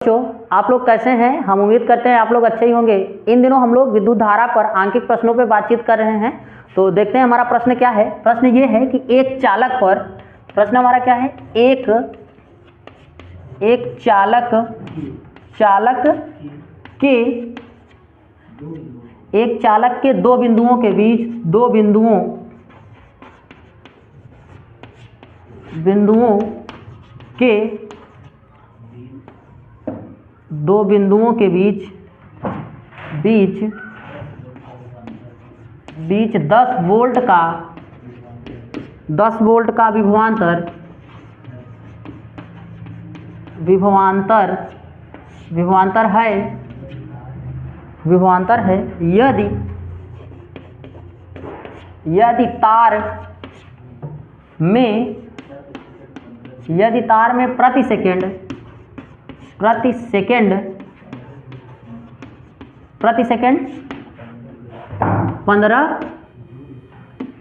आप लोग कैसे हैं? हम उम्मीद करते हैं आप लोग अच्छे ही होंगे। इन दिनों हम लोग विद्युत धारा पर आंकिक प्रश्नों पर बातचीत कर रहे हैं। तो देखते हैं हमारा प्रश्न क्या है। प्रश्न ये है कि एक चालक पर, प्रश्न हमारा क्या है, एक चालक के दो बिंदुओं के बीच, दो बिंदुओं के बीच 10 वोल्ट का विभवांतर है। यदि तार में प्रति सेकंड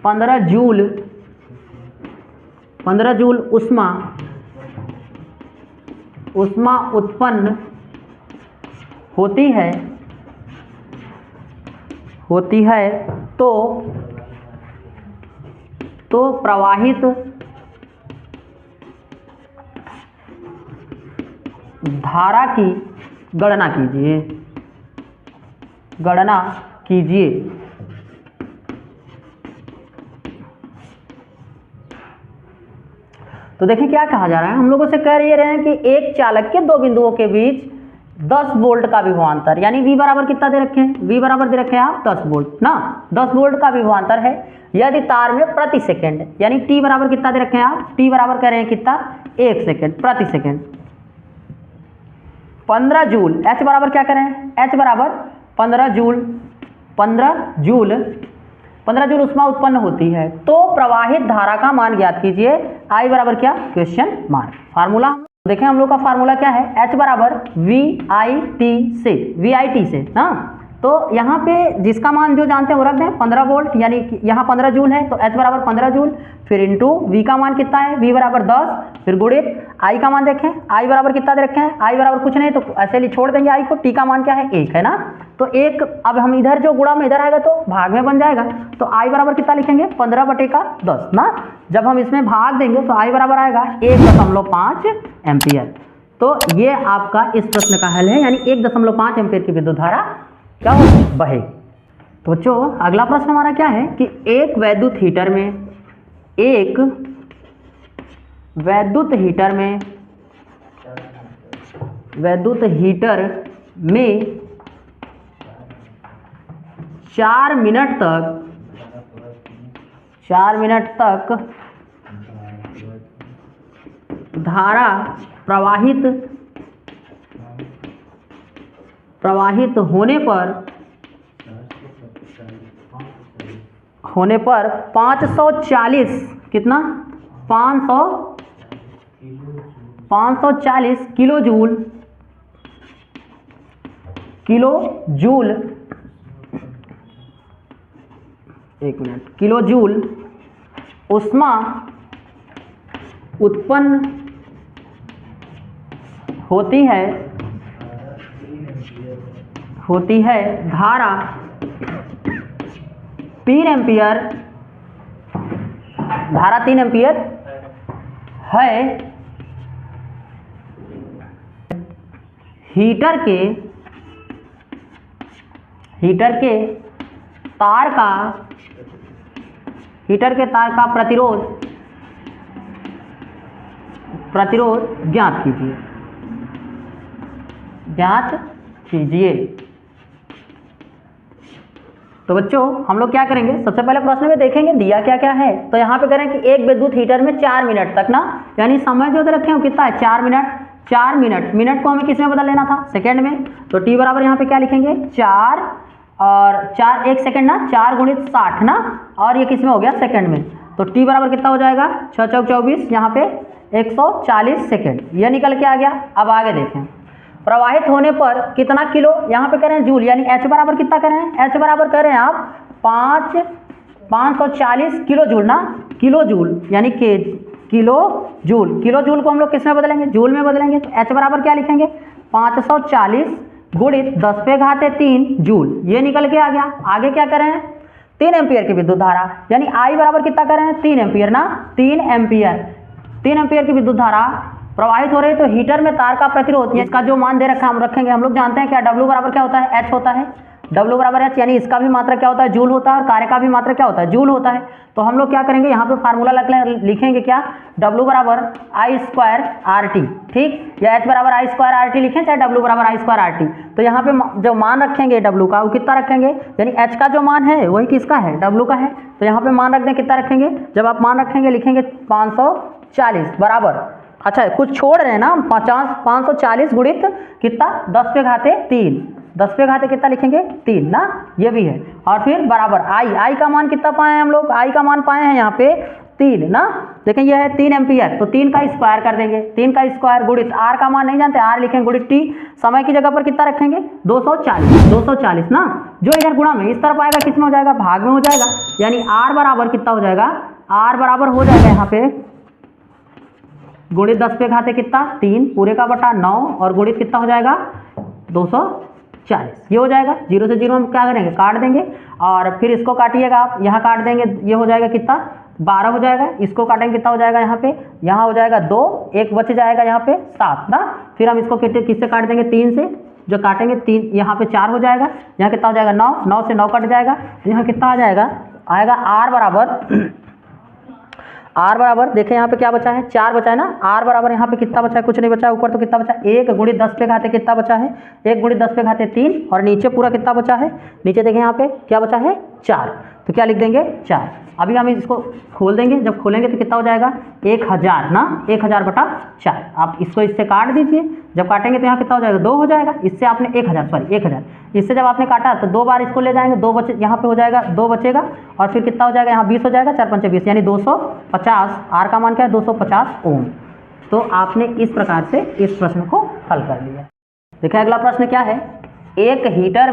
15 जूल उष्मा उत्पन्न होती है तो प्रवाहित धारा की गणना कीजिए। तो देखिए क्या कहा जा रहा है, हम लोगों से कह रहे हैं कि एक चालक के दो बिंदुओं के बीच 10 वोल्ट का विभवांतर, यानी V बराबर कितना दे रखे हैं, V बराबर दे रखे हैं आप 10 वोल्ट ना, 10 वोल्ट का विभवांतर है। यदि तार में प्रति सेकंड, यानी T बराबर कितना दे रखे हैं आप, T बराबर कह रहे हैं कितना, 1 सेकंड प्रति सेकंड। 15 जूल, H बराबर क्या करें, H बराबर 15 जूल उष्मा उत्पन्न होती है तो प्रवाहित धारा का मान ज्ञात कीजिए। I बराबर क्या, क्वेश्चन मार्क। फार्मूला देखें, हम लोग का फार्मूला क्या है, H बराबर VIT से ना। तो यहाँ पे जिसका मान जो जानते हैं वो रख दें, 15 वोल्ट, यानी यहाँ 15 जूल है तो H बराबर 15 जूल, फिर इंटू V का मान कितना है, V बराबर 10, फिर गुणित I का मान देखें, I बराबर कितना दे रखे हैं, I बराबर कुछ नहीं तो ऐसे ही छोड़ देंगे I को, T का मान क्या है, 1 है ना। तो 1, अब हम इधर जो गुणा में इधर आएगा तो भाग में बन जाएगा, तो I बराबर कितना लिखेंगे, 15/10 ना। जब हम इसमें भाग देंगे तो I बराबर आएगा 1.5 एम्पियर। तो ये आपका इस प्रश्न का हल है, यानी 1.5 एम्पियर की विद्युत धारा क्या हो बहे। तो बच्चों अगला प्रश्न हमारा क्या है कि एक वैद्युत हीटर में 4 मिनट तक धारा प्रवाहित होने पर 540 कितना, 540 किलो जूल उष्मा उत्पन्न होती है। धारा 3 एम्पियर है। हीटर के तार का प्रतिरोध ज्ञात कीजिए। तो बच्चों हम लोग क्या करेंगे, सबसे पहले प्रश्न में देखेंगे दिया क्या क्या है। तो यहाँ पे करें कि एक विद्युत हीटर में 4 मिनट तक ना, यानी समय जो रखे हो कितना है, 4 मिनट को हमें किस में बदल लेना था, सेकंड में। तो T बराबर यहाँ पे क्या लिखेंगे, 4 और 4 1 सेकंड ना, 4 गुणित 60 ना, और ये किस में हो गया, सेकंड में। तो T बराबर कितना हो जाएगा, 6 चौक 24, यहाँ पे 140 सेकंड, ये निकल के आ गया। अब आगे देखें, प्रवाहित होने पर कितना किलो, यहाँ पे करें जूल, यानी H बराबर कितना करें, H बराबर करें आप 540 किलो जूल ना, किलो जूल यानी किलो जूल को हम लोग किस में बदलेंगे, जूल में बदलेंगे। तो H बराबर क्या लिखेंगे, 540 गुणित 10 पे घाते 3 जूल, ये निकल के आ गया। आगे क्या कर रहे हैं, 3 एम्पियर की विद्युत धारा, यानी आई बराबर कितना कर रहे हैं, 3 एम्पियर ना, 3 एम्पियर की विद्युत धारा प्रवाहित हो रही है। तो हीटर में तार का प्रतिरोध, इसका जो मान दे रखा है हम रखेंगे, हम लोग जानते हैं क्या, W बराबर क्या होता है, H होता है, W बराबर H, यानी इसका भी मात्रा क्या होता है, जूल होता है, और कार्य का भी मात्रा क्या होता है, जूल होता है। तो हम लोग क्या करेंगे, यहाँ पे फार्मूला लिखेंगे क्या, W बराबर आई स्क्वायर RT, ठीक, या H बराबर आई स्क्वायर RT लिखें, चाहे W बराबर आई स्क्वायर RT। तो यहाँ पे जो मान रखेंगे W का, वो कितना रखेंगे, यानी H का जो मान है वही किसका है, W का है। तो यहाँ पे मान रख दें, कितना रखेंगे, जब आप मान रखेंगे लिखेंगे 540 बराबर, अच्छा कुछ छोड़ रहे हैं ना, 540 गुणित कितना, 10 पे घाते 3, 10 पे घाते कितना लिखेंगे, 3 ना, ये भी है। और फिर बराबर आई का मान कितना पाए हैं हम लोग, आई का मान पाए हैं यहाँ पे 3 ना, देखें ये है 3 एम्पियर, तो 3 का स्क्वायर कर देंगे, 3 का स्क्वायर गुणित आर का मान नहीं जानते, आर लिखेंगे गुणित टी, समय की जगह पर कितना रखेंगे, 240 ना, जो इधर गुणा में इस तरफ आएगा किस में हो जाएगा, भाग में हो जाएगा, यानी आर बराबर कितना हो जाएगा, आर बराबर हो जाएगा यहाँ पे गुणित 10 पे घाते कितना 3 पूरे का बटा 9 और गुणित कितना हो जाएगा 240, ये हो जाएगा। 0 से 0 हम क्या करेंगे, काट देंगे, और फिर इसको काटिएगा आप, यहाँ काट देंगे, ये हो जाएगा कितना 12 हो जाएगा, इसको काटेंगे कितना हो जाएगा, यहाँ हो जाएगा 2, 1 बच जाएगा यहाँ पे 7 ना, फिर हम इसको किससे काट देंगे, 3 से, जो काटेंगे 3 यहाँ पे 4 हो जाएगा, यहाँ कितना हो जाएगा 9, 9 से 9 कट जाएगा, यहाँ कितना आ जाएगा, आएगा आर बराबर देखें यहाँ पे क्या बचा है, 4 बचा है ना, आर बराबर यहाँ पे कितना बचा है, कुछ नहीं बचा है, ऊपर तो कितना बचा है 1 गुणित 10 पे घाते कितना बचा है, 1 गुणित 10 पे घाते 3, और नीचे पूरा कितना बचा है, नीचे देखें यहाँ पे क्या बचा है 4, तो क्या लिख देंगे 4। अभी हम इसको खोल देंगे, जब खोलेंगे तो कितना हो जाएगा 1000 ना, 1000 बटा 4, आप इसको इससे काट दीजिए, जब काटेंगे तो यहाँ कितना हो जाएगा 2 हो जाएगा, इससे आपने 1000 इससे जब आपने काटा तो 2 बार इसको ले जाएंगे, 2 बचे यहाँ पे हो जाएगा 2 बचेगा, और फिर कितना हो जाएगा यहाँ 20 हो जाएगा, 4 पंचे 20, यानी 250, आर का मान क्या है 250 ओम। तो आपने इस प्रकार से इस प्रश्न को हल कर लिया। देखिए अगला प्रश्न क्या है, एक हीटर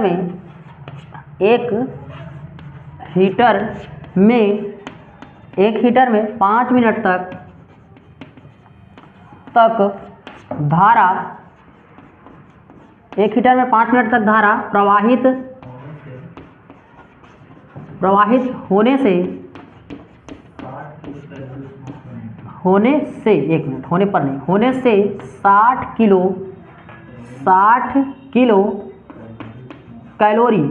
में 5 मिनट तक धारा, एक हीटर में 5 मिनट तक धारा प्रवाहित होने से एक मिनट, होने पर नहीं, होने से 60 kilo calorie,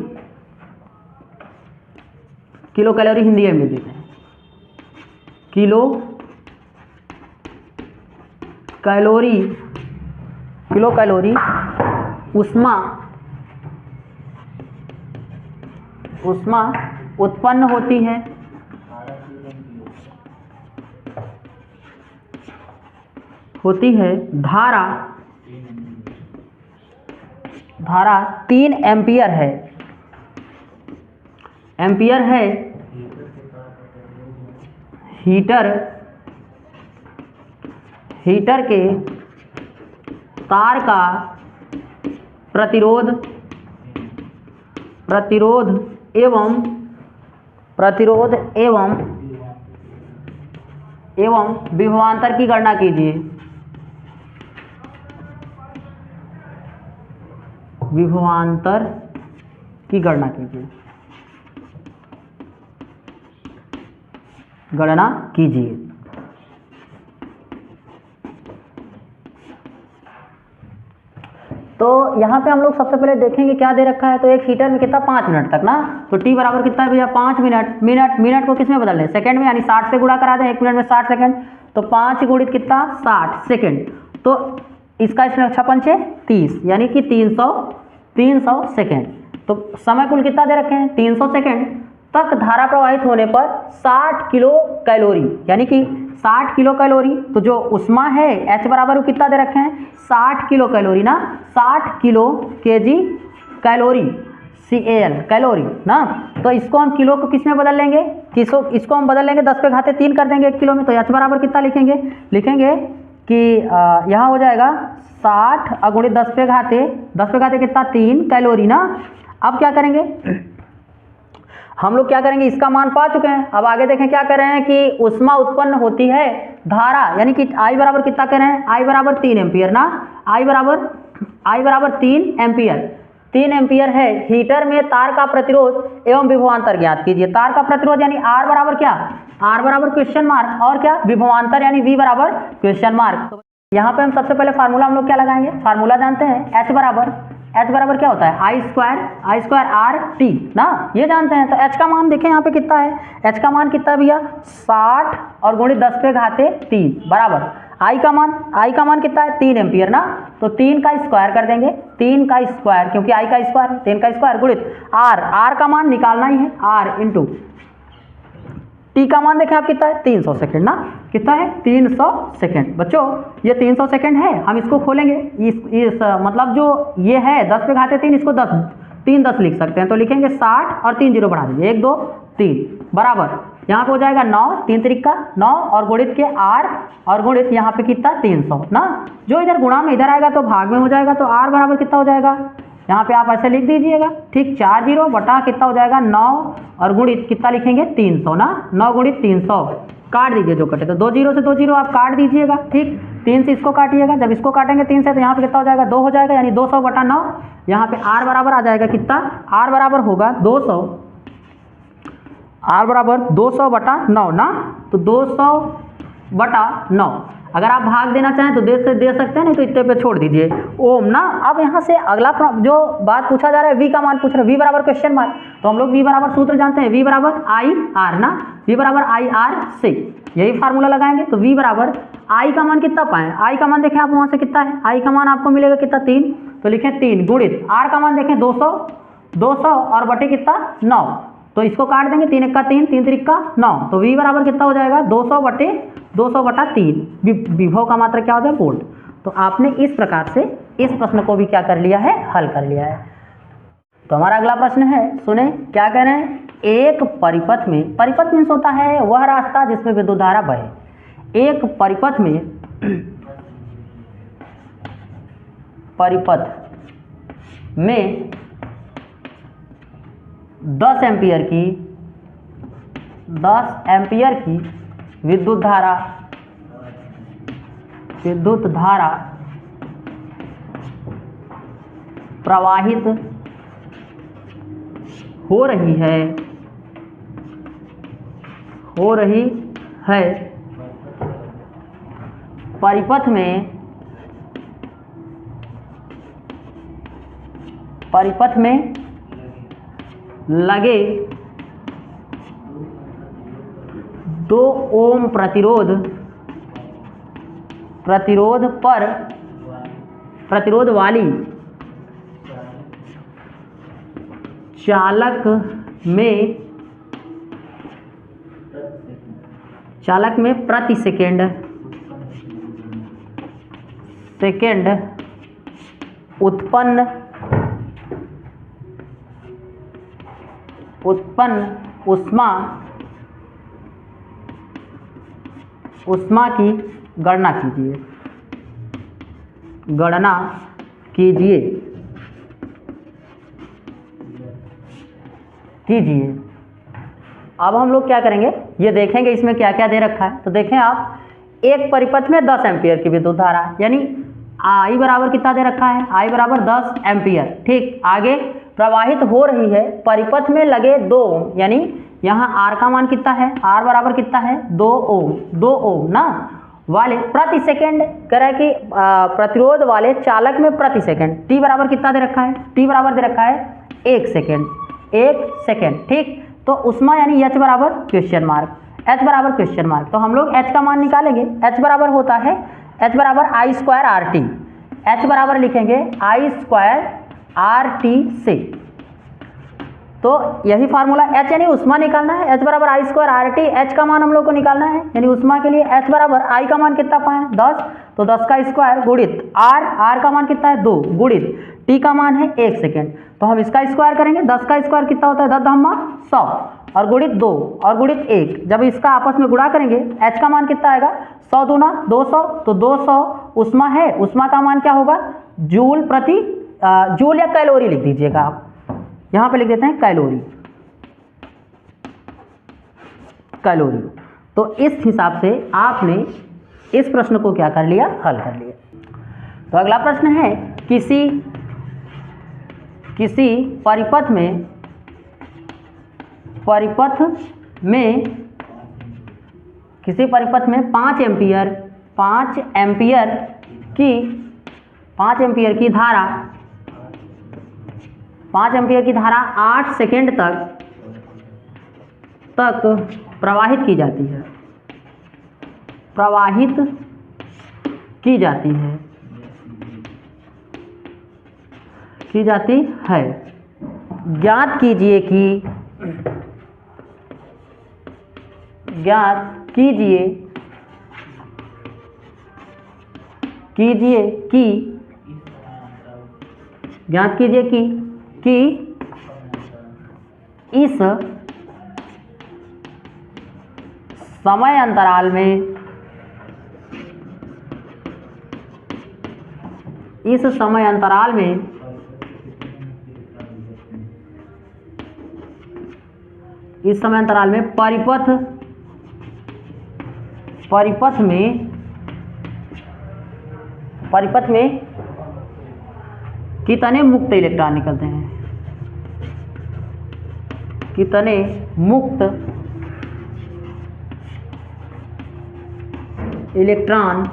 kilo calorie Hindi में देते हैं, किलो कैलोरी उष्मा उत्पन्न होती है, धारा 3 एम्पियर है, हीटर के तार का प्रतिरोध एवं विभवांतर की गणना कीजिए। विभवांतर की गणना कीजिए। तो यहाँ पे हम लोग सबसे पहले देखेंगे क्या दे रखा है। तो एक हीटर में कितना 5 मिनट तक ना, तो टी बराबर कितना है भैया 5 मिनट, मिनट को किस में बदल दें, सेकंड में, यानी 60 से गुणा करा दें, 1 मिनट में 60 सेकंड, तो 5 गुणित कितना 60 सेकंड, तो इसका इसमें 6 पंचे 30, यानी कि 300 सेकंड। तो समय कुल कितना दे रखे हैं 300 सेकंड तक धारा प्रवाहित होने पर 60 किलो कैलोरी, यानी कि 60 किलो कैलोरी, तो जो उष्मा है H बराबर वो कितना दे रखे हैं 60 किलो कैलोरी ना, 60 kilo KG calorie CAL calorie ना। तो इसको हम किलो को किस में बदल लेंगे, इसको हम बदल लेंगे 10 पे घाते 3 कर देंगे 1 किलो में, तो H बराबर कितना लिखेंगे कि यहाँ हो जाएगा 60 गुणित 10 पे घाते कितना 3 कैलोरी ना। अब क्या करेंगे हम लोग, क्या करेंगे, इसका मान पा चुके हैं। अब आगे देखें क्या कर रहे हैं कि उष्मा उत्पन्न होती है धारा, यानी कि I बराबर कितना कर रहे हैं, I बराबर 3 एम्पियर ना, I बराबर I बराबर 3 एम्पियर, 3 एम्पियर है। हीटर में तार का प्रतिरोध एवं विभवांतर ज्ञात कीजिए। तार का प्रतिरोध यानी R बराबर क्या, R बराबर क्वेश्चन मार्क, और क्या विभवांतर यानी V बराबर क्वेश्चन मार्क। तो यहाँ पे हम सबसे पहले फार्मूला हम लोग क्या लगाएंगे, फार्मूला जानते हैं H बराबर क्या होता है, I स्क्वायर R T ना, ये जानते हैं। तो H का मान देखें यहाँ पे कितना है, H का मान कितना भैया 60 और गुणित 10 पे घाते 3 बराबर I का मान कितना है 3 एम्पियर ना, तो 3 का स्क्वायर कर देंगे, 3 का स्क्वायर क्योंकि I का स्क्वायर, 3 का स्क्वायर गुणित R का मान निकालना ही है, R इंटू T का मान देखें आप कितना है 300 सेकेंड ना, कितना है 300 सेकेंड। बच्चों ये 300 सेकेंड है, हम इसको खोलेंगे, इस मतलब जो ये है 10 पे घाते 3, इसको 3 10 लिख सकते हैं। तो लिखेंगे 60 और 3 0 बढ़ा दीजिए, 1 2 3 बराबर, यहाँ पे हो जाएगा 9, 3 त्रिका 9 और गुणित के R और गुणित यहाँ पे कितना 300 ना, जो इधर गुणा में इधर आएगा तो भाग में हो जाएगा, तो R बराबर कितना हो जाएगा, यहाँ पे आप ऐसे लिख दीजिएगा, ठीक 4 0 बटा कितना हो जाएगा 9 और गुणित कितना लिखेंगे 300 ना, 9 गुणित 300 काट दीजिए जो कटे, तो 2 0 से 2 0 आप काट दीजिएगा, ठीक 3 से इसको काटिएगा, जब इसको काटेंगे 3 से तो यहाँ पे कितना हो जाएगा 2 हो जाएगा, यानी 200 बटा 9, यहाँ पे R बराबर आ जाएगा कितना, R बराबर होगा 200, R बराबर 200 बटा 9 ना, तो 200 बटा 9, अगर आप भाग देना चाहें तो दे सकते हैं, नहीं तो इतने पे छोड़ दीजिए ओम ना। अब यहाँ से अगला जो बात पूछा जा रहा है V का मान पूछ रहे हैं, V बराबर क्वेश्चन मार्क, तो हम लोग V बराबर सूत्र जानते हैं, V बराबर I R ना, V बराबर I R से यही फार्मूला लगाएंगे, तो V बराबर I का मान कितना पाएं, I का मान देखें आप वहाँ से कितना है, I का मान आपको मिलेगा कितना 3, तो लिखें 3 गुणित R का मान देखें 200 और बटे कितना 9, तो इसको काट देंगे, 3 1 का 3, 3 3 का 9, तो V बराबर कितना हो जाएगा 200 बटा 3, विभव का मात्रा क्या होता है वोल्ट। तो आपने इस प्रकार से इस प्रश्न को भी क्या कर लिया है, हल कर लिया है। तो हमारा अगला प्रश्न है, सुने क्या कह रहे हैं, एक परिपथ में, परिपथ में होता है वह रास्ता जिसमें विद्युत धारा बहे, एक परिपथ में 10 एम्पियर की विद्युत धारा प्रवाहित हो रही है परिपथ में लगे 2 ओम प्रतिरोध वाली चालक में प्रति सेकेंड उत्पन्न उष्मा की गणना कीजिए। अब हम लोग क्या करेंगे, ये देखेंगे इसमें क्या क्या दे रखा है। तो देखें आप, एक परिपथ में 10 एम्पियर की विद्युत धारा, यानी I बराबर कितना दे रखा है, I बराबर 10 एम्पियर, ठीक। आगे प्रवाहित हो रही है परिपथ में लगे 2 ओम, यानी यहाँ R का मान कितना है, R बराबर कितना है 2 ओम ना, वाले प्रति सेकेंड कह रहा है कि प्रतिरोध वाले चालक में प्रति सेकेंड, T बराबर कितना दे रखा है, T बराबर दे रखा है 1 सेकेंड, ठीक। तो उष्मा यानी H बराबर क्वेश्चन मार्क, H बराबर क्वेश्चन मार्क, तो हम लोग H का मान निकालेंगे। H बराबर होता है, H बराबर I स्क्वायर RT, H बराबर लिखेंगे I स्क्वायर RT से, तो यही फार्मूला, H यानी उष्मा निकालना है, H बराबर I स्क्वायर RT, H का मान हम लोग को निकालना है, यानी उष्मा के लिए H बराबर I का मान कितना पाएं 10, तो 10 का स्क्वायर गुणित R का मान कितना है 2 गुणित T का मान है 1 सेकेंड, तो हम इसका स्क्वायर करेंगे, 10 का स्क्वायर कितना होता है 10 धम्मा 100 और गुणित 2 और गुणित 1, जब इसका आपस में गुणा करेंगे H का मान कितना आएगा 100 दूना 200, तो 200 उष्मा है, उष्मा का मान क्या होगा जूल प्रति जूल या कैलोरी लिख दीजिएगा आप, यहाँ पे लिख देते हैं कैलोरी। तो इस हिसाब से आपने इस प्रश्न को क्या कर लिया, हल कर लिया। तो अगला प्रश्न है किसी परिपथ में 5 एम्पियर की धारा 8 सेकेंड तक प्रवाहित की जाती है। ज्ञात कीजिए कि इस समय अंतराल में परिपथ में कितने मुक्त इलेक्ट्रॉन निकलते हैं, कितने मुक्त इलेक्ट्रॉन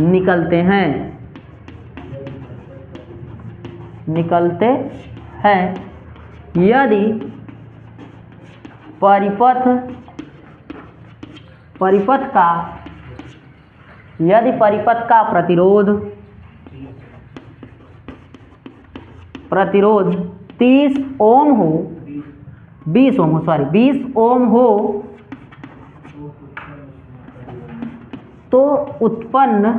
निकलते हैं यदि परिपथ का प्रतिरोध 20 ओम हो तो उत्पन्न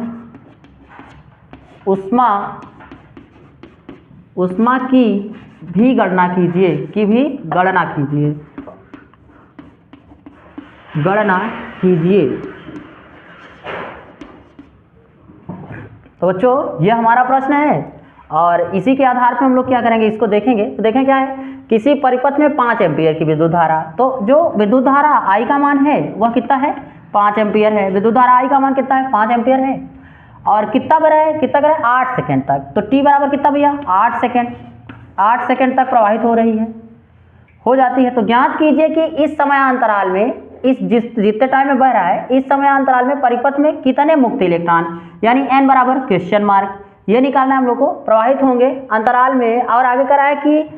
उष्मा की भी गणना कीजिए तो बच्चों ये हमारा प्रश्न है और इसी के आधार पर हम लोग क्या करेंगे, इसको देखेंगे। तो देखें क्या है, किसी परिपथ में 5 एम्पियर की विद्युत धारा, तो जो विद्युत धारा आई का मान है वह कितना है, 5 एम्पियर है। विद्युत धारा आई का मान कितना है, 5 एम्पियर है और कितना करें 8 सेकेंड तक। तो टी बराबर कितना भैया, 8 सेकेंड तक प्रवाहित हो जाती है। तो ज्ञात कीजिए कि इस समयांतराल में जितने टाइम में बह रहा है इस समयांतराल में परिपथ में कितने मुक्त इलेक्ट्रॉन, यानी n बराबर क्वेश्चन मार्क, ये निकालना है हम लोग को, प्रवाहित होंगे अंतराल में। और आगे करा है कि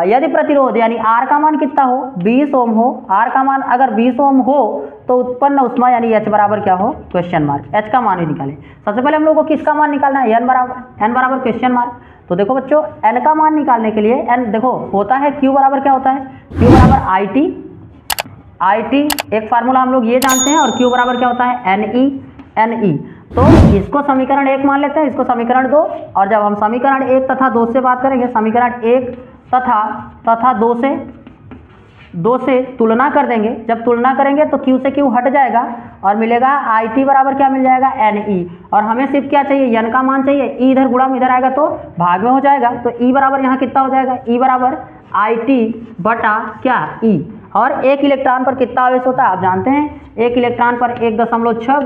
यदि प्रतिरोध यानी R का मान कितना हो, 20 ओम हो, R का मान अगर 20 ओम हो तो उत्पन्न उष्मा यानी H बराबर क्या हो, क्वेश्चन मार्क, H का मान ही निकालें। सबसे पहले हम लोग को किसका मान निकालना है, n बराबर क्वेश्चन मार्क। तो देखो बच्चों n का मान निकालने के लिए n देखो होता है Q बराबर क्या होता है, Q बराबर IT एक फार्मूला हम लोग ये जानते हैं, और Q बराबर क्या होता है, NE। तो इसको समीकरण 1 मान लेते हैं, इसको समीकरण 2, और जब हम समीकरण 1 तथा 2 से बात करेंगे, समीकरण 1 तथा 2 से तुलना कर देंगे। जब तुलना करेंगे तो Q से Q हट जाएगा और मिलेगा IT बराबर क्या मिल जाएगा, NE। और हमें सिर्फ क्या चाहिए, n का मान चाहिए, E इधर गुणा में इधर आएगा तो भाग में हो जाएगा। तो E बराबर यहाँ कितना हो जाएगा, E बराबर IT बटा क्या, E। और एक इलेक्ट्रॉन पर कितना आवेश होता है आप जानते हैं, एक इलेक्ट्रॉन पर 1.6 ×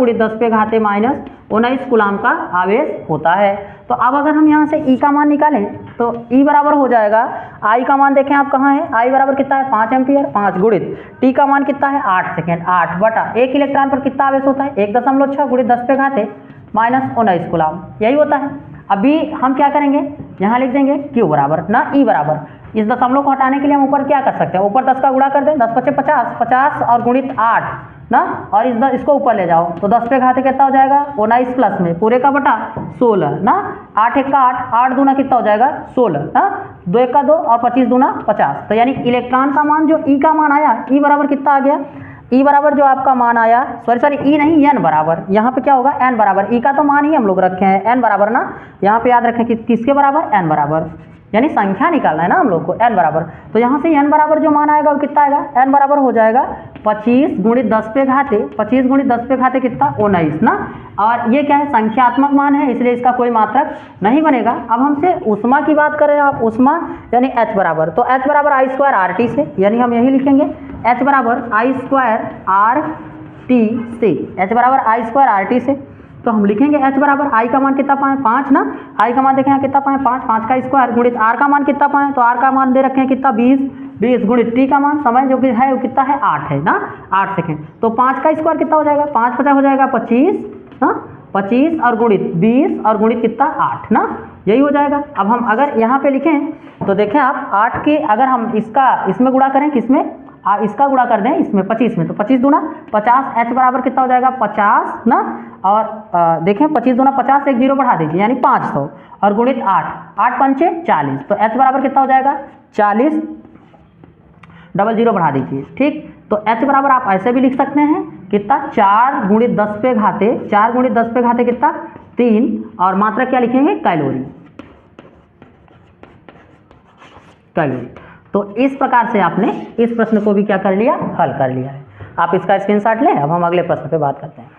10⁻⁻⁹ कूलाम का आवेश होता है। तो अब अगर हम यहाँ से E का मान निकालें तो E बराबर हो जाएगा, I का मान देखें आप कहाँ है, I बराबर कितना है, 5 एम्पियर, 5 गुणित T का मान कितना है, 8 सेकेंड, 8 बटा एक इलेक्ट्रॉन पर कितना आवेश होता है, 1.6 × 10⁻⁻⁹ कूलाम, यही होता है। अभी हम क्या करेंगे, यहाँ लिख देंगे Q बराबर ना E बराबर, इस दशमलव को हटाने के लिए हम ऊपर क्या कर सकते हैं, ऊपर 10 का गुणा कर दें, 10 × 50, 50 और गुणित 8 ना, और इसको ऊपर ले जाओ तो 10 पे घाते कितना हो जाएगा, 19 प्लस में पूरे का बटा 16 ना, 8 1 का 8, 8 दूना कितना हो जाएगा 16 ना, 2 1 का 2 और 25 दूना 50। तो यानी इलेक्ट्रॉन का मान जो E का मान आया, E बराबर कितना आ गया, E बराबर जो आपका मान आया, सॉरी E नहीं, n बराबर, यहाँ पे क्या होगा, n बराबर, E का तो मान ही हम लोग रखे हैं n बराबर ना, यहाँ पे याद रखें कि किसके बराबर, n बराबर, यानी संख्या निकालना है ना हम लोग को, n बराबर। तो यहाँ से n बराबर जो मान आएगा वो कितना आएगा, n बराबर हो जाएगा 25 × 10 पे घाते, 25 × 10 पे घाते कितना, 19 ना। और ये क्या है, संख्यात्मक मान है, इसलिए इसका कोई मात्रक नहीं बनेगा। अब हमसे उष्मा की बात करें आप, उष्मा यानी H बराबर, तो H बराबर I² RT से, यानी हम यही लिखेंगे H बराबर I² RT से, H बराबर I² RT से। तो हम लिखेंगे h बराबर i का मान कितना पाएँ 5 ना, i का मान देखें यहाँ कितना पाएँ 5, 5 का स्क्वायर गुणित r का मान कितना पाएँ, तो r का मान दे रखे हैं कितना 20 गुणित t का मान समय जो कि है वो कितना है 8 है ना, 8 सेकेंड। तो 5 का स्क्वायर कितना हो जाएगा, 5 50 हो जाएगा 25 ना, 25 और गुणित 20 और गुणित कितना 8 ना, यही हो जाएगा। अब हम अगर यहाँ पे लिखें तो देखें आप 8 के अगर हम इसका इसमें गुणा करें, किसमें, इसका गुणा कर दें इसमें 25 में, तो 25 दूना 50, h बराबर कितना हो जाएगा 50 ना, और देखें 25 दूना 50 से एक जीरो बढ़ा दीजिए यानी 500 और गुणित 8, 8 पंचे 40, तो h बराबर कितना हो जाएगा 40, डबल जीरो बढ़ा दीजिए, ठीक। तो h बराबर आप ऐसे भी लिख सकते हैं कितना 4 गुणित 10 पे घाते, 4 गुणित 10 पे घाते कितना 3, और मात्रा क्या लिखेंगे कैलोरी, कैलोरी। तो इस प्रकार से आपने इस प्रश्न को भी क्या कर लिया, हल कर लिया है। आप इसका स्क्रीनशॉट लें। अब हम अगले प्रश्न पे बात करते हैं।